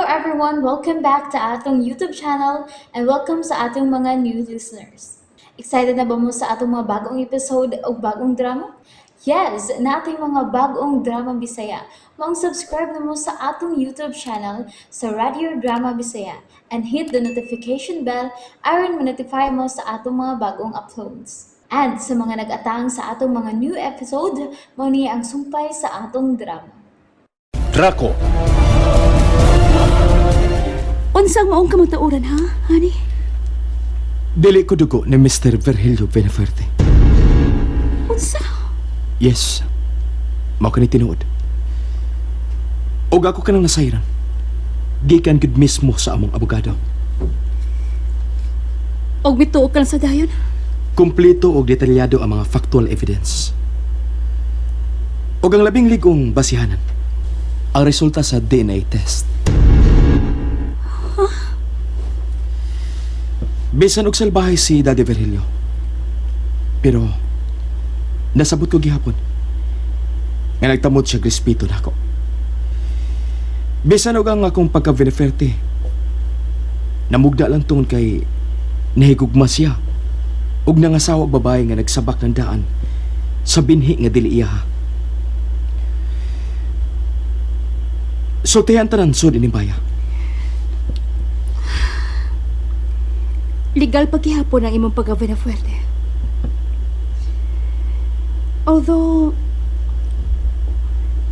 everyone, welcome back to atong YouTube channel and welcome sa atong mga new listeners. Excited na ba mo sa atong mga bagong episode o bagong drama? Yes, na ating mga bagong drama Bisaya. Subscribe na mo sa atong YouTube channel sa Radio Drama Bisaya and hit the notification bell aron ma-notify mo sa atong mga bagong uploads. And sa mga nag-atang sa atong mga new episode, mo niya ang sumpay sa atong drama. Draco, Unsang maong kamatauran ha, honey? dili ko dugo ni Mr. Virgilio Benaverte. Unsa? Yes, mao ka ni tinuod. Og ako ka nang nasayran. Gikan gud mismo sa among abogado. Og mituog ka lang sa dayon? Kumpleto og detalyado ang mga factual evidence. Og ang labing ligong basihanan, ang resulta sa DNA test. Bisan og salbahay si Daddy Virgilio. Pero nasabot ko gihapon nga nagtamod siya respeto nako. Bisan og ang akong pagka-Benaverte, namugda lang tungod kay nahigugma siya og nangasawa babae nga nagsabak ng daan sa binhi nga dili iya. Sultihan tanan sud ining baya. Legal paghihapon ang imong pagka-Benaverte. Although,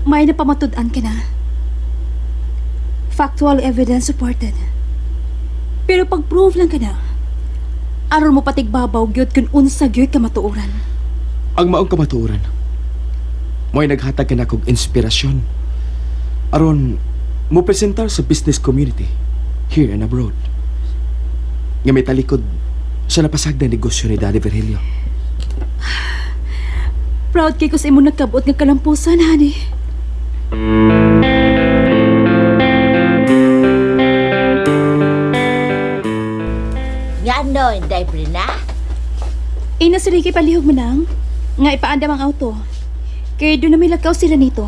may napamatud-an ka na. Factual evidence supported. Pero pag-prove lang ka na, aron mo patigbabaw gyud kung unsa gyud ka matuoran. Ang maong kamatuoran, mo'y naghatag ka na kong inspirasyon aron mo presentar sa business community here and abroad. Nga may talikod sa napasag na negosyo ni Daddy Virgilio. Proud kay ko sa imong nagkabot nga kalampusan, honey. Nga no, hindi na? Ina si Ricky palihog manang nga ipaandam ang auto. Kaya doon na may lakaw sila nito.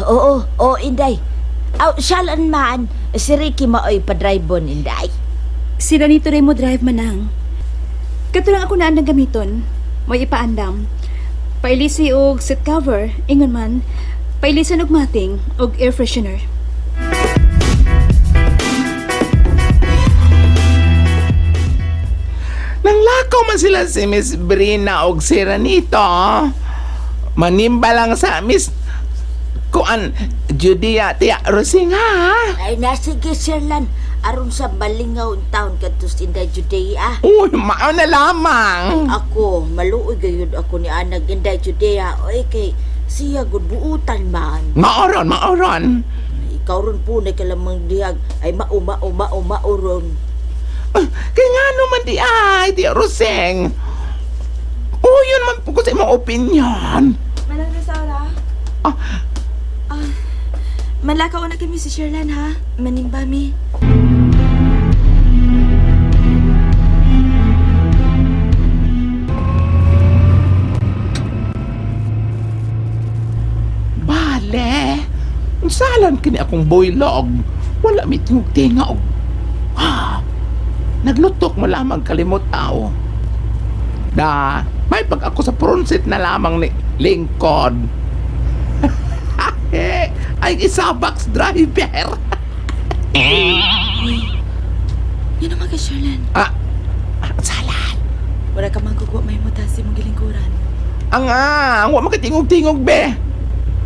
Oo, inday. Siyalan man, si Ricky maoy pa-drive-on, inday. Sila nito rin mo drive manang. Katulang ako naan ng gamiton, mo ipaandam. Pailisi og seat cover, ingon man, pailisan og mating og air freshener. Nanglakaw man sila si Miss Brina og si Ranito. Manimba lang sa Miss Kuan Judia Tia Rosing ha. Ay, nasige siyalan. Aron sa balingaw ang taon katus inday Judea. Uy, mao na lamang. Ako, maluoy gayud ako ni Anag inday Judea. Oy, kay siya gud buutan man. Maoron. Ikaw ron po na kalamang dihag. Ay, mauron. Kaya nga naman di ay, Tia Rosing. Oh, yun man po ko sa imong opinion. Manang Rosaura? Malakaw na kami si Sherlan ha? Manimba mi. Bale, unsalan kini akong boylog. Wala mi tingog-tinga og naglutok mo lamang kalimot tao. May pag ako sa pronsit na lamang ni lingkod. Ay isa-box driver. Yan naman ka Sherlan. Salan. Wala ka magugwa may mutasi mong gilingkuran. Ang wa makatingog-tingog be.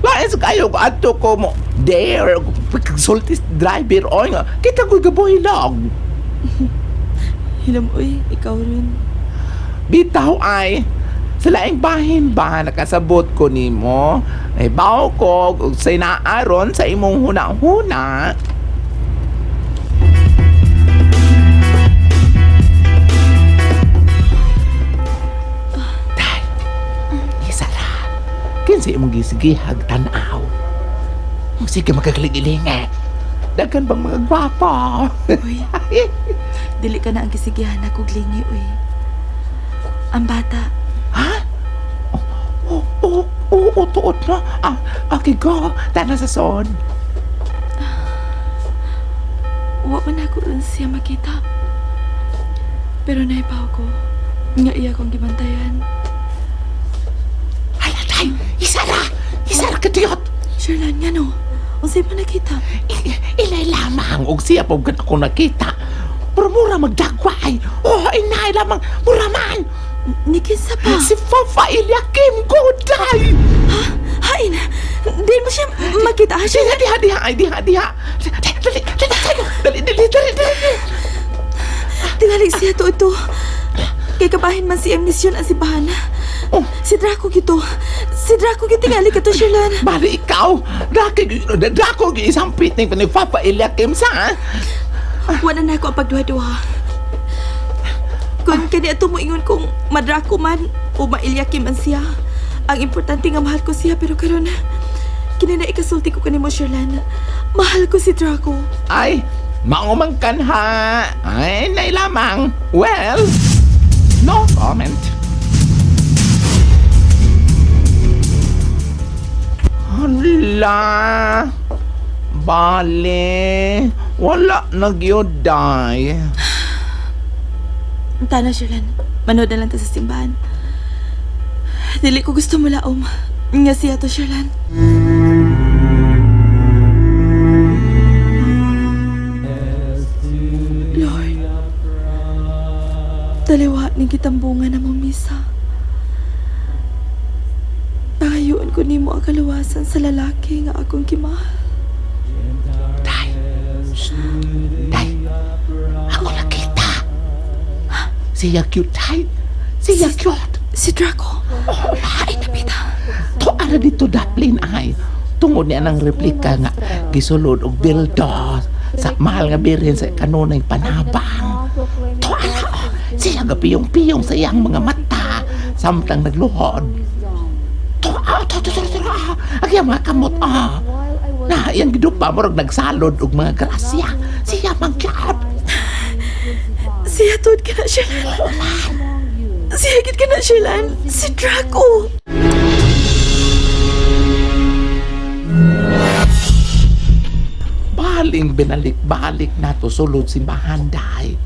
Lain sa kayo ko ato ko mo. Dare pagsultis driver o nga. Kita ko'y gaboylog. Hilam uy, ikaw rin. Bitaw ay sa laing bahin ba nakasabot ko nimo? Ay bawo ko ug say naaron sa imong huna-huna. Day, isara. Kinsa imong gisigihag tan-aw. Sige magkakilig-ilinga. Daghan bang mga gwapo? Uy, dili ka na ang kisigihan ako glingi uy. Ang bata, Ha? Oo, tuot na. Okay, go. Tana sa son. wa man ako rin siya makita. Pero naipaw ko, nga iya kong gibantayan. Hala, day! Isara ka diyot! Sherlan, nga no? Unsay pa nakita? Ilay lamang, og siya po gan ako nakita. Pero mura magdagway. Oh, inay lamang, mura man! Ni kinsa pa? Si Papa Eliakim ko, day! Hain! Di mo siya makita, ha? Sherlan? Diha. Dali. Tingali siya to ito. Kay kabahin man si Amnesyon ang simbahan. Oh. Si Draco gito. Si Draco gito tingali ka to, Sherlan. Bali ikaw, dako isang pitning pa ni Papa Eliakim sa, Wala na ako ang pagduha-duha. Kung kani ato mo ingon kong madrako man o mailyakim man siya, ang importante nga mahal ko siya, pero karon kini na ikasulti ko kanimo, Sherlan. Mahal ko si Draco. Ay, maumangkan ha. Ay, nailamang. Well, no comment. Hala. Bale. Wala nagyoday. Tana, Sherlan. Manood na lang ta sa simbahan. Dili ko gusto mo laom. Nga siya to, Sherlan. Lord, daliwa ning kitambungan na mong misa. Pangayuan ko nimo ang kaluwasan sa lalaki nga akong kimahal. Day, ako nakita. Siya cute, day. Siya cute. Si Draco. Oh, Ay, napita. to ara dito daplin ay. Tungod niya ng replika nga gisulod og bildo sa mahal nga birin sa kanunay panabang. To ara, siya ga piyong-piyong sa iyang mga mata samtang nagluhod. To agya mga kamot na iyang gidupa morog nagsalod og mga grasya. Siya mangkyat. Siya tod ka na, Sherlan. Siya gid ka na, Sherlan. Si Draco. Baling binalik-balik nato sulod simbahan, day.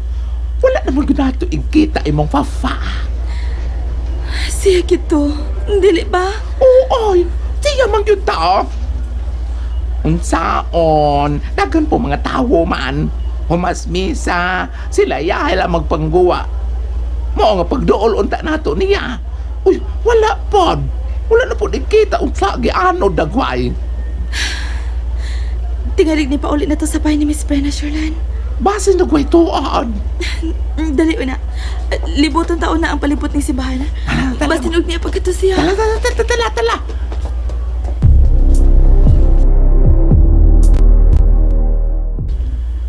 Wala naman nato ikita imong fafa. Siya gito. Dili ba? Oo, siya man yun tao. Unsaon, dagan po mga tao man. Humas misa, sila yahay lang magpangguwa. Mao nga pagdool unta nato niya. Uy, wala pod. Wala na po ikita unsa giano dagway. Tingalig ni paulit na to sa bahay ni Miss Brenna, Sherlan. Base dagway tuod. Dali na. Libutan taon na ang palibot ni simbahan. Basta tinog niya pagkato siya. Tala.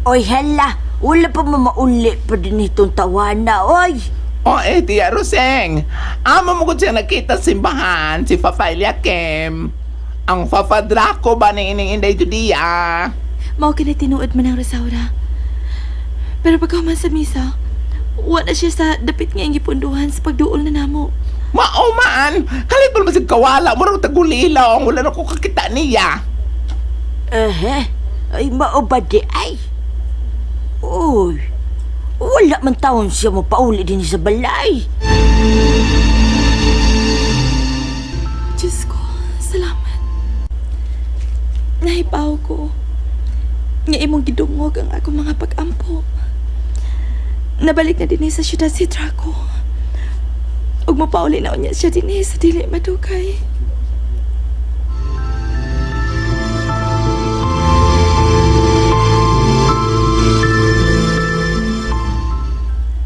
Oy, hala. Wala pa mamauli pa din itong tawana, oy. O Tia Roseng, amo mo ko siya nakita sa simbahan, si Papa Eliakim. Ang Papa Draco ba ni ining Inday Judia? Mao kini tinuod man ang Rosaura. Pero pagkahuman sa misa, wala siya sa dapit nga ang gipunduhan sa pagduol na namo. Mao man, kalit pa masig kawala, murang tagulilong, wala na ko kakita niya. Ay, mao ba di ay? Uy, wala man taon siya mapauli din sa balay. Diyos ko, salamat. Nahibaw ko nga imong gidungog ang akong mga pag-ampo. Nabalik na din sa syudad si Draco. Ug mapauli na unya siya din sa dili madugay.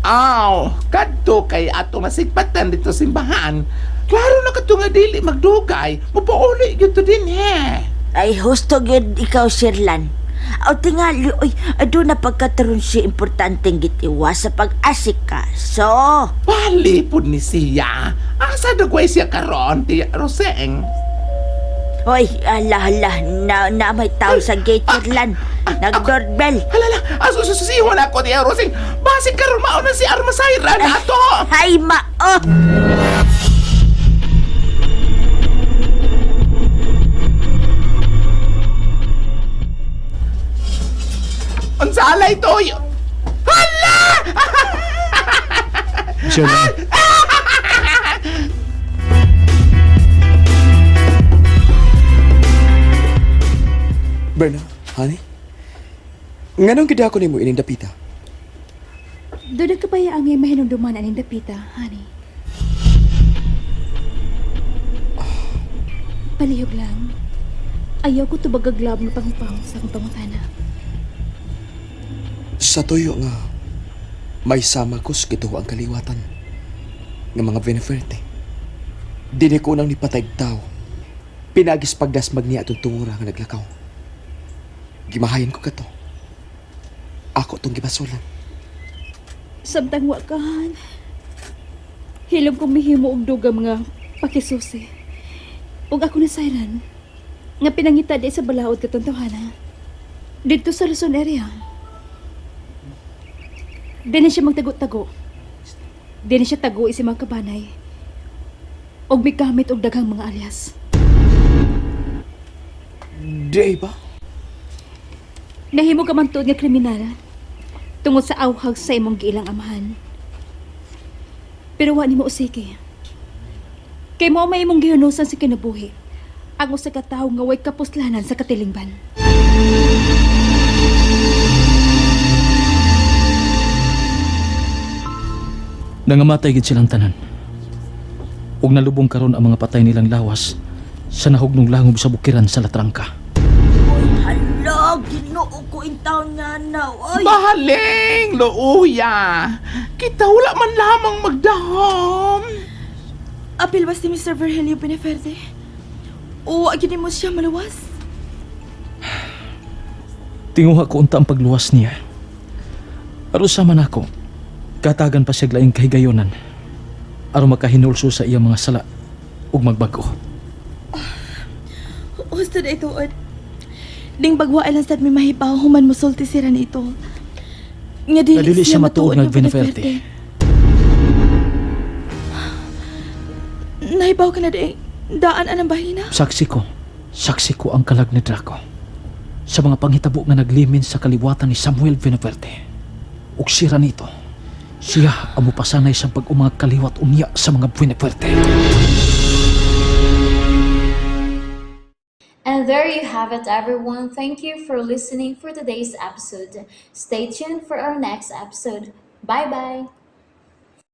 Aw, kadto kay ato masigpatan dito simbahan. Klaro na kadto nga dili magdugay, mapauli gyud to din Ay, husto gyud ikaw, Sherlan. Aw tingali, oy, ado na pagkataron siya importanteng gitiwas sa pag-asika. So, Bali pud ni siya. Asa dagway siya karon, Tia Roseng? oy, ala, na may tao sa gate, Sherlan. Nag-doorbell. Halala, asususiwan ako, Tia Roseng. Basig karon mao na si Armasayra na ato. Ay, mao! Unsalay toyo! Hala! Sherlan, Berna, honey? Nganong gid ako nimo ining dapita? Doon nagkabaya ang mahinumduman aning dapita, honey. Palihog lang. Ayaw ko tubagaglab ng pangupang sa akong pangutana. Sa tuyo nga, may sama ko sa kituho ang kaliwatan ng mga Beneferte. Dini ko nang nipatay tao. Pinagis pagdasmag niya atong tungura nga naglakaw. Gimahayan ko kato. Ako tong gibasulan. Samtang wakan, hilom kong mihimo og duga mga pakisusi. Ug ako na sayran, nga pinangita di sa balaod katong tawhana. Dito sa Luzon area. Di na siya magtago-tago. Di na siya tago isi mga kabanay. Og may gamit og daghang mga alias. Di ba? Nahimo ka man tuod nga kriminal tungod sa awhag sa imong giilang amahan. Pero wa nimo usiki. Kay mo may imong gihunusan sa kinabuhi. Ang usa ka tawo nga way kapuslanan sa katilingban. Nangamatay gid silang tanan. Ug nalubong karon ang mga patay nilang lawas sa nahugnong langob sa bukiran sa Latrangka. Uy, hala, ginoo ko in taon nga na. Uy, Mahaling, luuya! Kita wala man lamang magdahom! Apil ba si Mr. Virgilio Beneferte? O agin mo siya maluwas? Tinguha ko unta ang pagluwas niya. Aron sama nako, katagan pa siya laing kahigayonan aron makahinulso sa iyang mga sala ug magbago. Husto na ito, ding bagwa lang sad may mahibaw human mo sulti sira nito. Nga Nadili siya matuod nga Beneferte. Nahibaw ka na di, daan anang bahina? Saksi ko ang kalag ni Draco sa mga panghitabo nga naglimin sa kaliwatan ni Samuel Beneverte. Ug sira nito, siya ang mupasanay sa pag-umang kaliwat unya sa mga Beneverte. And there you have it, everyone. Thank you for listening for today's episode. Stay tuned for our next episode. Bye bye.